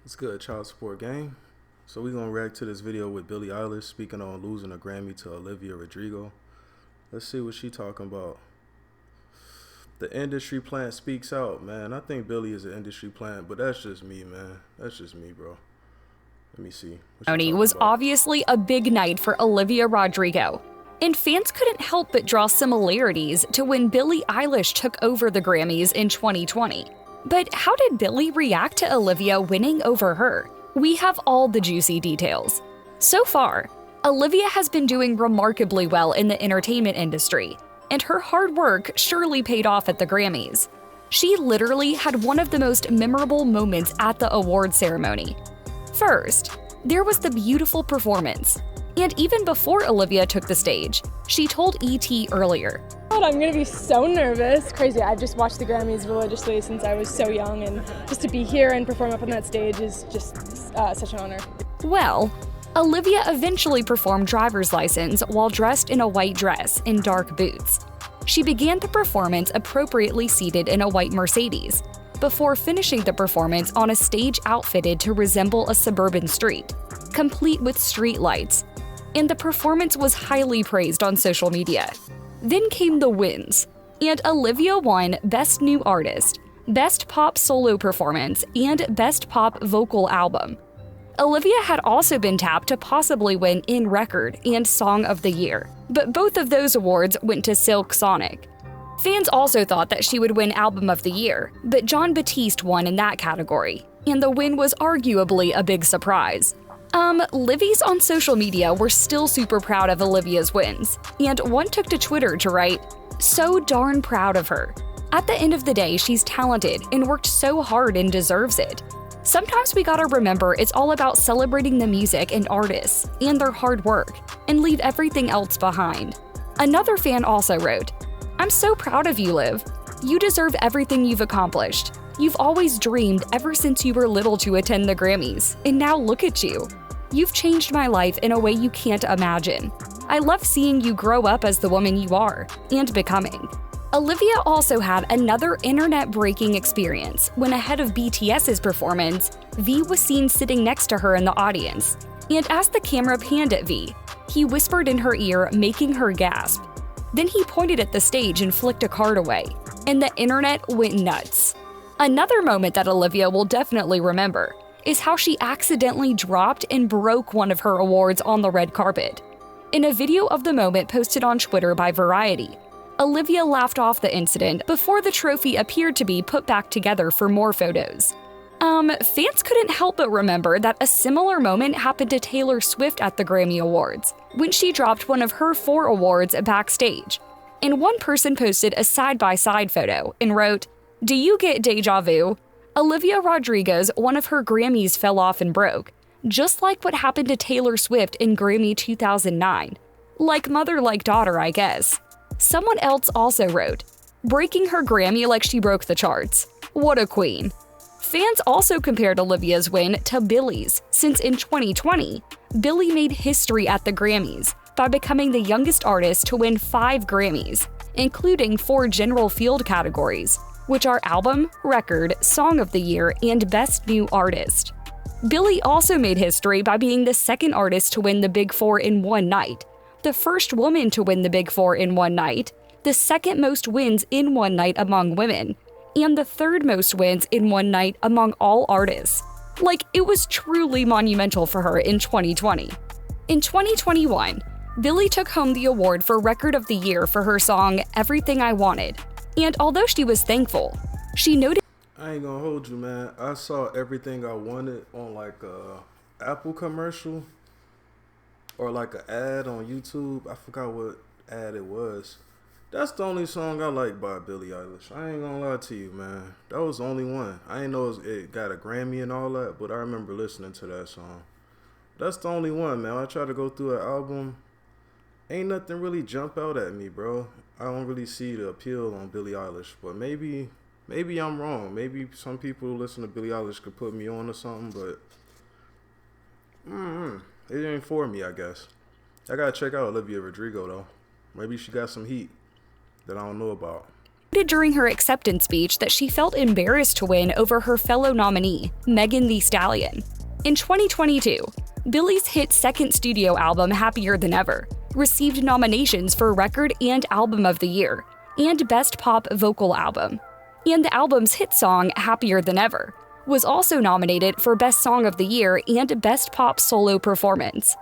It's good, child support gang. So we gonna react to this video with Billie Eilish speaking on losing a Grammy to Olivia Rodrigo. Let's see what she talking about. The industry plant speaks out, man. I think Billie is an industry plant, but that's just me, man. That's just me, bro. Let me see. What she Was talking about? obviously a big night for Olivia Rodrigo, and fans couldn't help but draw similarities to when Billie Eilish took over the Grammys in 2020. But how did Billie react to Olivia winning over her? We have all the juicy details. So far, Olivia has been doing remarkably well in the entertainment industry, and her hard work surely paid off at the Grammys. She literally had one of the most memorable moments at the award ceremony. First, there was the beautiful performance. And even before Olivia took the stage, she told ET earlier, I'm gonna be so nervous. Crazy. I've just watched the Grammys religiously since I was so young, and just to be here and perform up on that stage is just such an honor. Well, Olivia eventually performed Driver's License while dressed in a white dress and dark boots. She began the performance appropriately seated in a white Mercedes, before finishing the performance on a stage outfitted to resemble a suburban street, complete with street lights, and the performance was highly praised on social media. Then came the wins, and Olivia won Best New Artist, Best Pop Solo Performance, and Best Pop Vocal Album. Olivia had also been tapped to possibly win In Record and Song of the Year, but both of those awards went to Silk Sonic. Fans also thought that she would win Album of the Year, but Jon Batiste won in that category, and the win was arguably a big surprise. Livies on social media were still super proud of Olivia's wins, and one took to Twitter to write, "So darn proud of her. At the end of the day, she's talented and worked so hard and deserves it." Sometimes we gotta remember it's all about celebrating the music and artists and their hard work, and leave everything else behind. Another fan also wrote, "I'm so proud of you, Liv. You deserve everything you've accomplished. You've always dreamed ever since you were little to attend the Grammys, and now look at you. You've changed my life in a way you can't imagine. I love seeing you grow up as the woman you are, and becoming." Olivia also had another internet-breaking experience when ahead of BTS's performance, V was seen sitting next to her in the audience, and as the camera panned at V, he whispered in her ear, making her gasp. Then he pointed at the stage and flicked a card away, and the internet went nuts. Another moment that Olivia will definitely remember is how she accidentally dropped and broke one of her awards on the red carpet. In a video of the moment posted on Twitter by Variety, Olivia laughed off the incident before the trophy appeared to be put back together for more photos. Fans couldn't help but remember that a similar moment happened to Taylor Swift at the Grammy Awards, when she dropped one of her 4 awards backstage. And one person posted a side-by-side photo and wrote, "Do you get deja vu? Olivia Rodrigo's one of her Grammys fell off and broke, just like what happened to Taylor Swift in Grammy 2009. Like mother, like daughter, I guess." Someone else also wrote, "Breaking her Grammy like she broke the charts. What a queen." Fans also compared Olivia's win to Billie's, since in 2020, Billie made history at the Grammys by becoming the youngest artist to win 5 Grammys, including 4 general field categories, which are Album, Record, Song of the Year, and Best New Artist. Billie also made history by being the second artist to win the Big Four in one night, the first woman to win the Big Four in one night, the second most wins in one night among women, and the third most wins in one night among all artists. Like, it was truly monumental for her in 2020. In 2021, Billie took home the award for Record of the Year for her song Everything I Wanted, and although she was thankful, she noted, I ain't gonna hold you, man. I saw Everything I Wanted on like a Apple commercial or like an ad on YouTube. I forgot what ad it was. That's the only song I like by Billie Eilish. I ain't gonna lie to you, man. That was the only one. I ain't know it got a Grammy and all that, but I remember listening to that song. That's the only one, man. I try to go through an album. Ain't nothing really jump out at me, bro. I don't really see the appeal on Billie Eilish, but maybe I'm wrong. Maybe some people who listen to Billie Eilish could put me on or something, but it ain't for me, I guess. I gotta check out Olivia Rodrigo though. Maybe she got some heat that I don't know about. During her acceptance speech that she felt embarrassed to win over her fellow nominee, Megan Thee Stallion. In 2022, Billie's hit second studio album, Happier Than Ever, received nominations for Record and Album of the Year and Best Pop Vocal Album. And the album's hit song, Happier Than Ever, was also nominated for Best Song of the Year and Best Pop Solo Performance.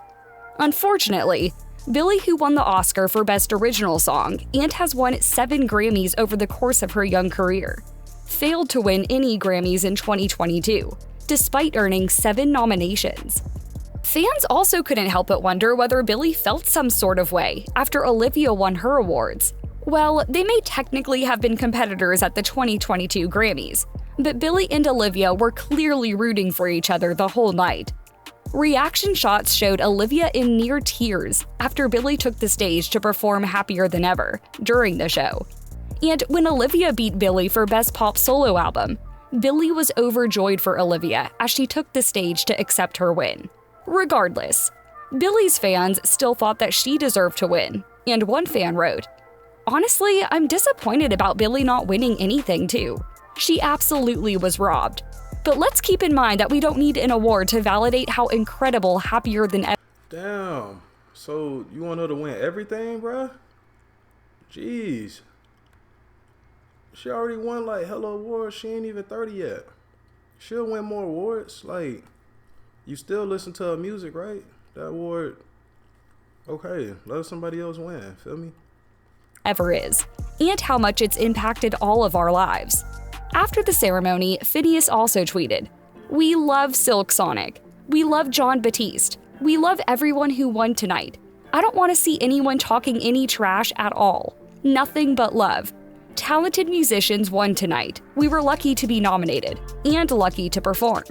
Unfortunately, Billie, who won the Oscar for Best Original Song and has won 7 Grammys over the course of her young career, failed to win any Grammys in 2022, despite earning 7 nominations. Fans also couldn't help but wonder whether Billie felt some sort of way after Olivia won her awards. Well, they may technically have been competitors at the 2022 Grammys, but Billie and Olivia were clearly rooting for each other the whole night. Reaction shots showed Olivia in near tears after Billie took the stage to perform Happier Than Ever during the show. And when Olivia beat Billie for Best Pop Solo Album, Billie was overjoyed for Olivia as she took the stage to accept her win. Regardless, Billie's fans still thought that she deserved to win, and one fan wrote, "Honestly, I'm disappointed about Billie not winning anything too. She absolutely was robbed. But let's keep in mind that we don't need an award to validate how incredible Happier Than Ever." Damn. So you want her to win everything, bruh? Jeez. She already won like hella awards. She ain't even 30 yet. She'll win more awards. Like, you still listen to her music, right? That award. Okay, let somebody else win. Feel me? Ever is, and how much it's impacted all of our lives. After the ceremony, Phineas also tweeted, "We love Silk Sonic. We love Jon Batiste. We love everyone who won tonight. I don't want to see anyone talking any trash at all. Nothing but love. Talented musicians won tonight. We were lucky to be nominated, and lucky to perform."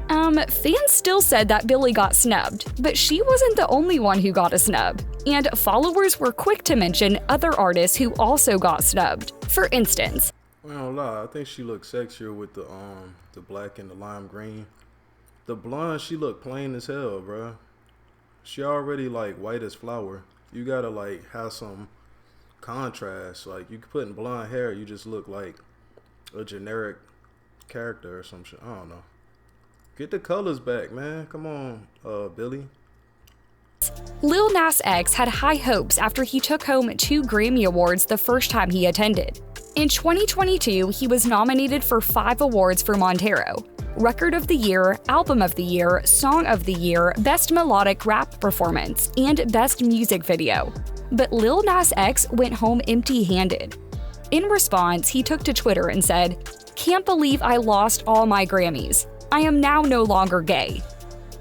Fans still said that Billie got snubbed, but she wasn't the only one who got a snub, and followers were quick to mention other artists who also got snubbed. For instance, I don't lie, I think she looked sexier with the black and the lime green. The blonde, she looked plain as hell, bruh. She already like white as flour. You gotta like have some contrast. Like you put in blonde hair, you just look like a generic character or some shit. I don't know. Get the colors back, man. Come on, Billie. Lil Nas X had high hopes after he took home 2 Grammy Awards the first time he attended. In 2022, he was nominated for 5 awards for Montero: Record of the Year, Album of the Year, Song of the Year, Best Melodic Rap Performance, and Best Music Video. But Lil Nas X went home empty-handed. In response, he took to Twitter and said, "Can't believe I lost all my Grammys. I am now no longer gay."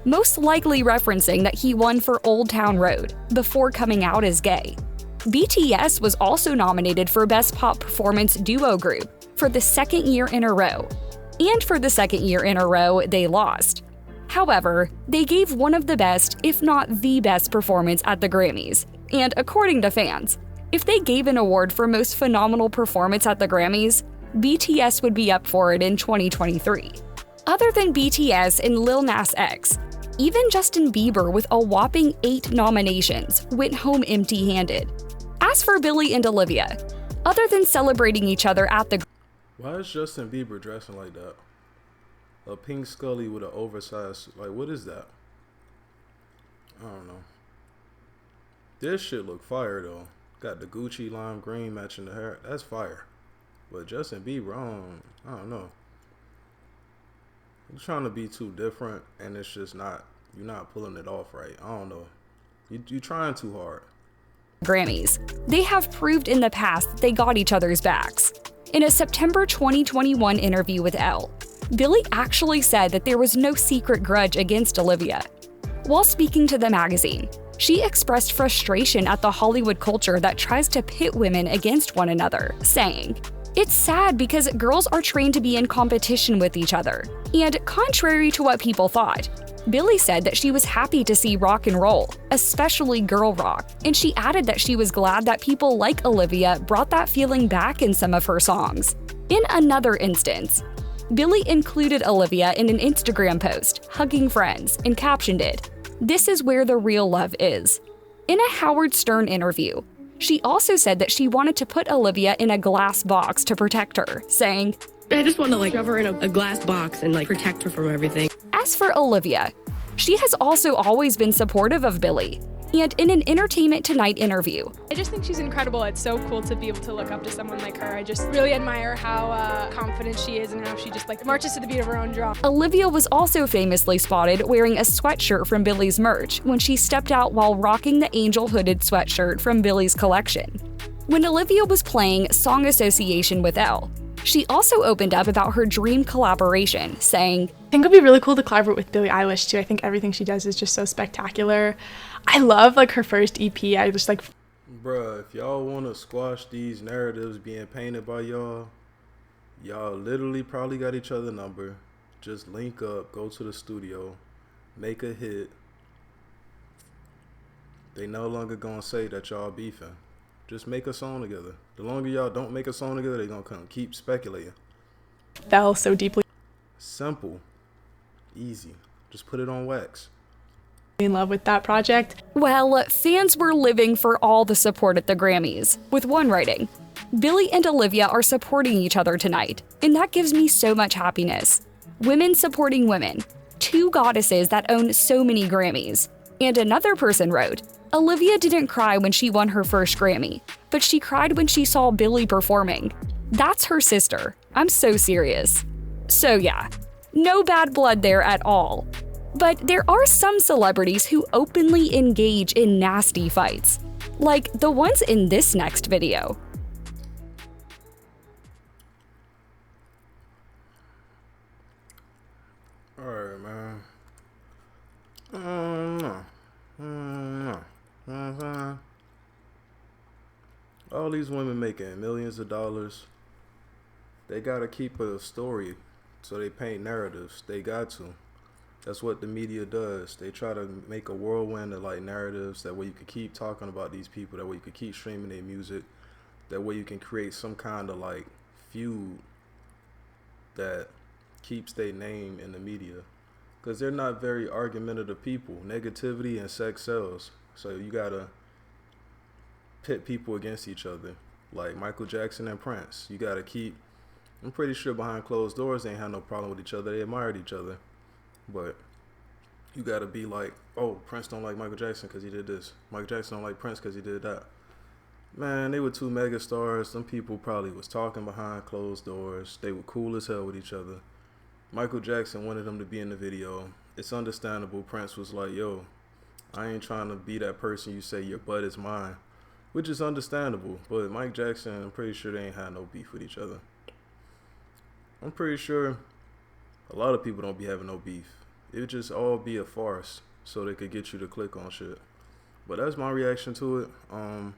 Most likely referencing that he won for Old Town Road before coming out as gay. BTS was also nominated for Best Pop Performance Duo Group for the 2nd year in a row. And for the 2nd year in a row, they lost. However, they gave one of the best, if not the best performance at the Grammys. And according to fans, if they gave an award for Most Phenomenal Performance at the Grammys, BTS would be up for it in 2023. Other than BTS and Lil Nas X, even Justin Bieber with a whopping 8 nominations went home empty-handed. As for Billie and Olivia, other than celebrating each other at the Why is Justin Bieber dressing like that? A pink Scully with an oversized, like, what is that? I don't know. This shit look fire though. Got the Gucci lime green matching the hair. That's fire. But Justin Bieber, I don't know. You're trying to be too different, and it's just not. You're not pulling it off right. I don't know. You trying too hard. Grammys. They have proved in the past that they got each other's backs. In a September 2021 interview with Elle, Billie actually said that there was no secret grudge against Olivia. While speaking to the magazine, she expressed frustration at the Hollywood culture that tries to pit women against one another, saying, "It's sad because girls are trained to be in competition with each other." And contrary to what people thought, Billie said that she was happy to see rock and roll, especially girl rock, and she added that she was glad that people like Olivia brought that feeling back in some of her songs. In another instance, Billie included Olivia in an Instagram post, hugging friends, and captioned it, "This is where the real love is." In a Howard Stern interview, She also said that she wanted to put Olivia in a glass box to protect her, saying, I just want to shove her in a glass box and protect her from everything. As for Olivia, she has also always been supportive of Billie. And in an Entertainment Tonight interview, I just think she's incredible. It's so cool to be able to look up to someone like her. I just really admire how confident she is and how she just marches to the beat of her own drum. Olivia was also famously spotted wearing a sweatshirt from Billie's merch when she stepped out while rocking the angel hooded sweatshirt from Billie's collection. When Olivia was playing Song Association with Elle, she also opened up about her dream collaboration, saying, I think it would be really cool to collaborate with Billie Eilish too. I think everything she does is just so spectacular. I love her first EP. I just Bruh, if y'all want to squash these narratives being painted by y'all literally probably got each other number. Just link up, go to the studio, make a hit. They no longer gonna say that y'all beefing. Just make a song together. The longer y'all don't make a song together, they gonna keep speculating. fell so deeply Simple. Easy. Just put it on wax. in love with that project. Well, fans were living for all the support at the Grammys, with one writing, Billie and Olivia are supporting each other tonight, and that gives me so much happiness. Women supporting women, two goddesses that own so many Grammys. And another person wrote, Olivia didn't cry when she won her first Grammy, but she cried when she saw Billie performing. That's her sister. I'm so serious. So yeah, no bad blood there at all. But there are some celebrities who openly engage in nasty fights, like the ones in this next video. Alright, man. All these women making millions of dollars. They gotta keep a story, so they paint narratives. They got to. That's what the media does. They try to make a whirlwind of narratives. That way you can keep talking about these people. That way you can keep streaming their music. That way you can create some kind of feud that keeps their name in the media. Because they're not very argumentative people. Negativity and sex sells. So you gotta pit people against each other. Like Michael Jackson and Prince. You gotta keep. I'm pretty sure behind closed doors they ain't had no problem with each other. They admired each other. But you gotta be like, oh, Prince don't like Michael Jackson because he did this. Michael Jackson don't like Prince because he did that. Man, they were two mega stars. Some people probably was talking behind closed doors. They were cool as hell with each other. Michael Jackson wanted them to be in the video. It's understandable. Prince was like, yo, I ain't trying to be that person you say your butt is mine. Which is understandable. But Mike Jackson, I'm pretty sure they ain't had no beef with each other. I'm pretty sure a lot of people don't be having no beef. It would just all be a farce so they could get you to click on shit. But that's my reaction to it. I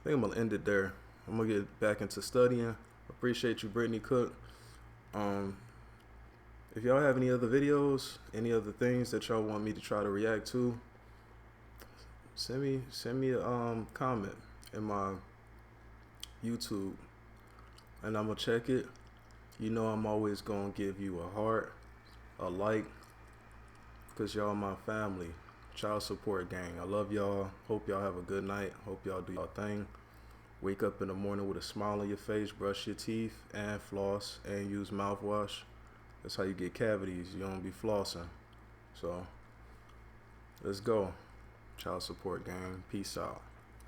think I'm going to end it there. I'm going to get back into studying. Appreciate you, Brittany Cook. If y'all have any other videos, any other things that y'all want me to try to react to, send me a comment in my YouTube, and I'm going to check it. You know I'm always going to give you a heart, a like, because y'all my family. Child support gang. I love y'all. Hope y'all have a good night. Hope y'all do y'all thing. Wake up in the morning with a smile on your face. Brush your teeth and floss and use mouthwash. That's how you get cavities. You don't be flossing. So, let's go. Child support gang. Peace out.